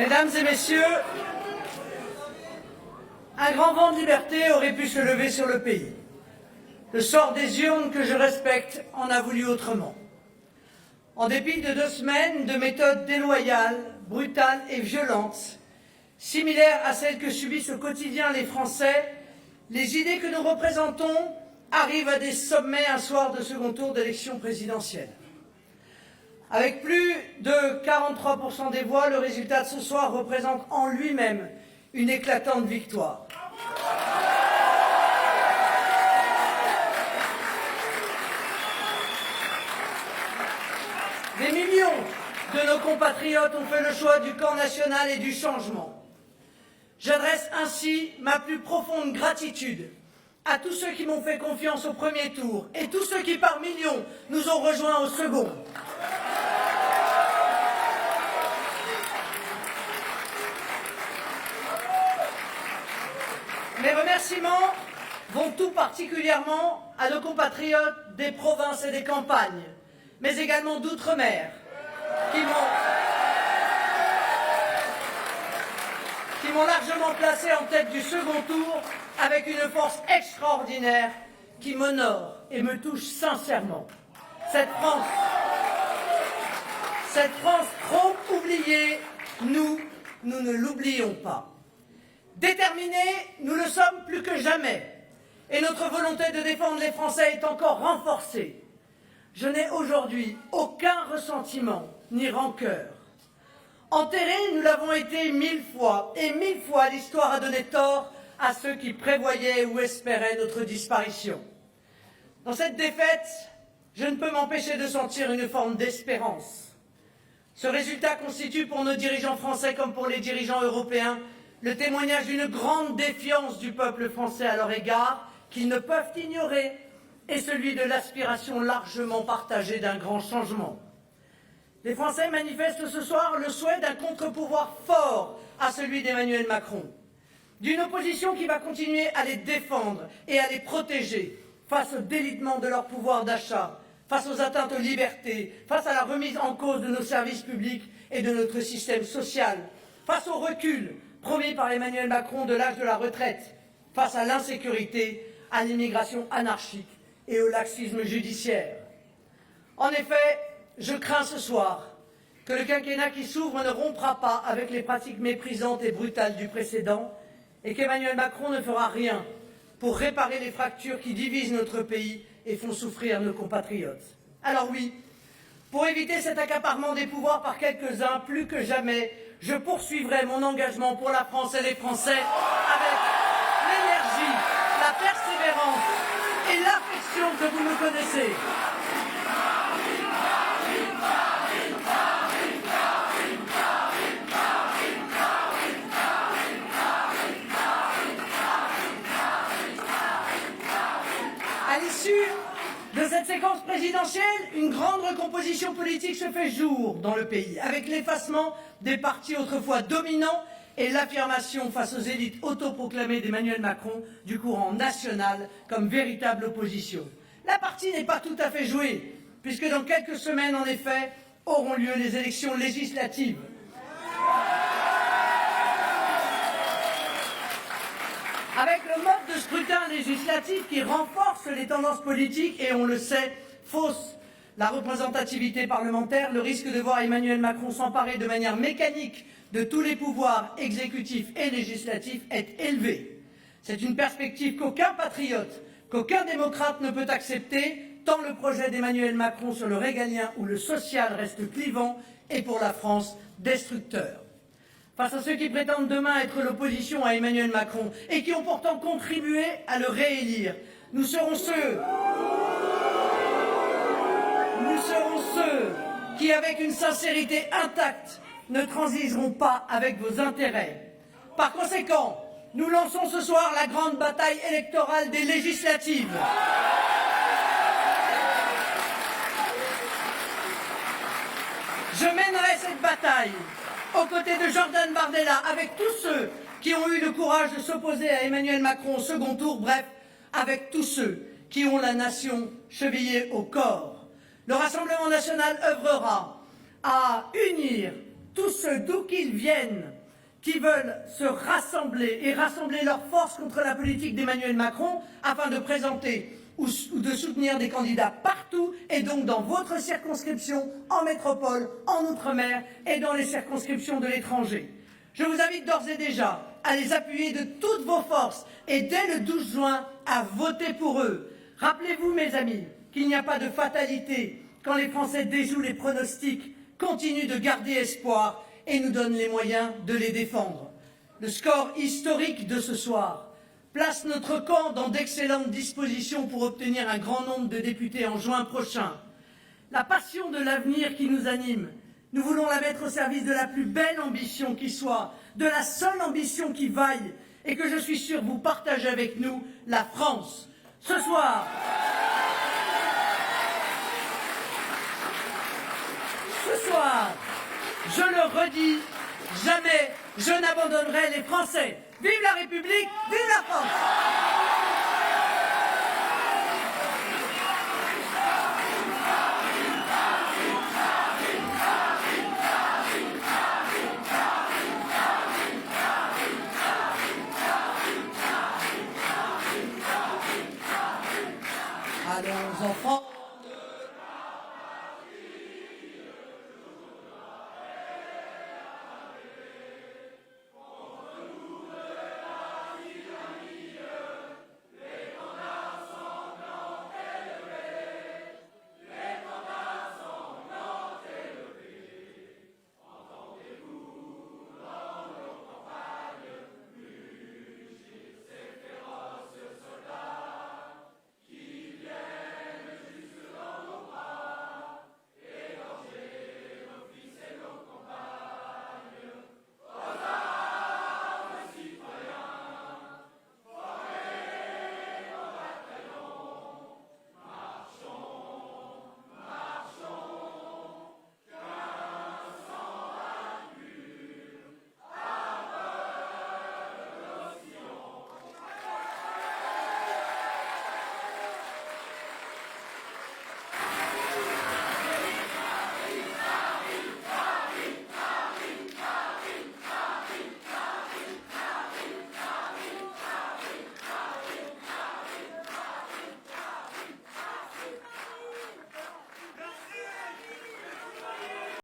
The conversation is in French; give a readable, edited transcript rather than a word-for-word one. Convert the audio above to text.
Mesdames et messieurs, un grand vent de liberté aurait pu se lever sur le pays. Le sort des urnes, que je respecte, en a voulu autrement. En dépit de 2 semaines de méthodes déloyales, brutales et violentes, similaires à celles que subissent au quotidien les Français, les idées que nous représentons arrivent à des sommets un soir de second tour d'élection présidentielle. Avec plus de 43% des voix, le résultat de ce soir représente en lui-même une éclatante victoire. Des millions de nos compatriotes ont fait le choix du camp national et du changement. J'adresse ainsi ma plus profonde gratitude à tous ceux qui m'ont fait confiance au premier tour et tous ceux qui par millions nous ont rejoints au second. Mes remerciements vont tout particulièrement à nos compatriotes des provinces et des campagnes, mais également d'outre-mer, qui m'ont largement placé en tête du second tour avec une force extraordinaire qui m'honore et me touche sincèrement. Cette France trop oubliée, nous ne l'oublions pas. Déterminés, nous le sommes plus que jamais, et notre volonté de défendre les Français est encore renforcée. Je n'ai aujourd'hui aucun ressentiment ni rancœur. Enterrés, nous l'avons été 1000 fois, et 1000 fois l'histoire a donné tort à ceux qui prévoyaient ou espéraient notre disparition. Dans cette défaite, je ne peux m'empêcher de sentir une forme d'espérance. Ce résultat constitue pour nos dirigeants français comme pour les dirigeants européens le témoignage d'une grande défiance du peuple français à leur égard qu'ils ne peuvent ignorer et celui de l'aspiration largement partagée d'un grand changement. Les Français manifestent ce soir le souhait d'un contre-pouvoir fort à celui d'Emmanuel Macron, d'une opposition qui va continuer à les défendre et à les protéger face au délitement de leur pouvoir d'achat, face aux atteintes aux libertés, face à la remise en cause de nos services publics et de notre système social, face au recul promis par Emmanuel Macron de l'âge de la retraite, face à l'insécurité, à l'immigration anarchique et au laxisme judiciaire. En effet, je crains ce soir que le quinquennat qui s'ouvre ne rompra pas avec les pratiques méprisantes et brutales du précédent et qu'Emmanuel Macron ne fera rien pour réparer les fractures qui divisent notre pays et font souffrir nos compatriotes. Alors oui, pour éviter cet accaparement des pouvoirs par quelques-uns, plus que jamais, je poursuivrai mon engagement pour la France et les Français avec l'énergie, la persévérance et l'affection que vous me connaissez. À l'issue de cette séquence présidentielle, une grande recomposition politique se fait jour dans le pays, avec l'effacement des partis autrefois dominants et l'affirmation face aux élites autoproclamées d'Emmanuel Macron du courant national comme véritable opposition. La partie n'est pas tout à fait jouée, puisque dans quelques semaines, en effet, auront lieu les élections législatives. Avec le mode de scrutin législatif qui renforce les tendances politiques et, on le sait, fausse la représentativité parlementaire, le risque de voir Emmanuel Macron s'emparer de manière mécanique de tous les pouvoirs exécutifs et législatifs est élevé. C'est une perspective qu'aucun patriote, qu'aucun démocrate ne peut accepter, tant le projet d'Emmanuel Macron sur le régalien ou le social reste clivant et pour la France destructeur. Face à ceux qui prétendent demain être l'opposition à Emmanuel Macron et qui ont pourtant contribué à le réélire, nous serons ceux qui, avec une sincérité intacte, ne transigeront pas avec vos intérêts. Par conséquent, nous lançons ce soir la grande bataille électorale des législatives. Je mènerai cette bataille aux côtés de Jordan Bardella, avec tous ceux qui ont eu le courage de s'opposer à Emmanuel Macron au second tour, bref, avec tous ceux qui ont la nation chevillée au corps. Le Rassemblement national œuvrera à unir tous ceux d'où qu'ils viennent, qui veulent se rassembler et rassembler leurs forces contre la politique d'Emmanuel Macron afin de présenter ou de soutenir des candidats partout et donc dans votre circonscription, en métropole, en Outre-mer et dans les circonscriptions de l'étranger. Je vous invite d'ores et déjà à les appuyer de toutes vos forces et dès le 12 juin à voter pour eux. Rappelez-vous, mes amis, qu'il n'y a pas de fatalité quand les Français déjouent les pronostics, continuent de garder espoir et nous donnent les moyens de les défendre. Le score historique de ce soir place notre camp dans d'excellentes dispositions pour obtenir un grand nombre de députés en juin prochain. La passion de l'avenir qui nous anime, nous voulons la mettre au service de la plus belle ambition qui soit, de la seule ambition qui vaille et que je suis sûr vous partagez avec nous, la France. Ce soir, je le redis, jamais je n'abandonnerai les Français. Vive la République, vive la France!